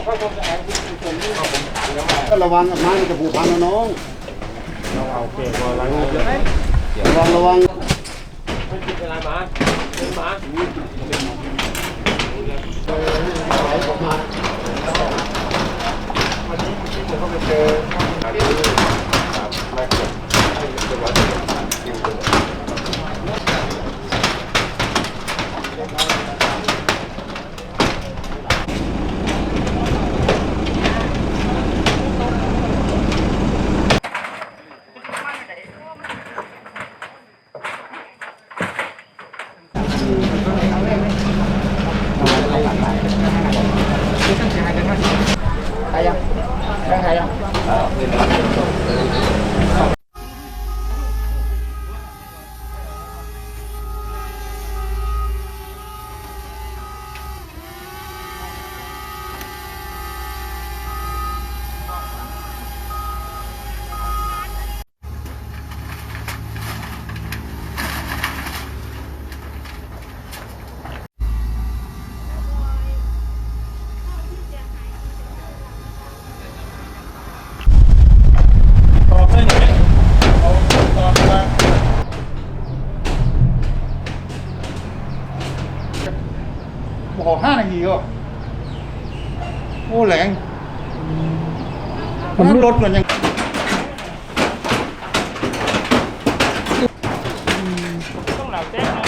ก็ระวังกับไม้มันจะผูกพันนะน้องโอเคพอระวังไม่ติดอะไรมาเป็นหมาวันนี้ที่เขาไปเจอไม่เกิดให้จังหวัดคิวHay không? Đang hay không? Bỏ 5 นาทีก็โอ้แรงมันรถมันยังต้องหลับแจ้ง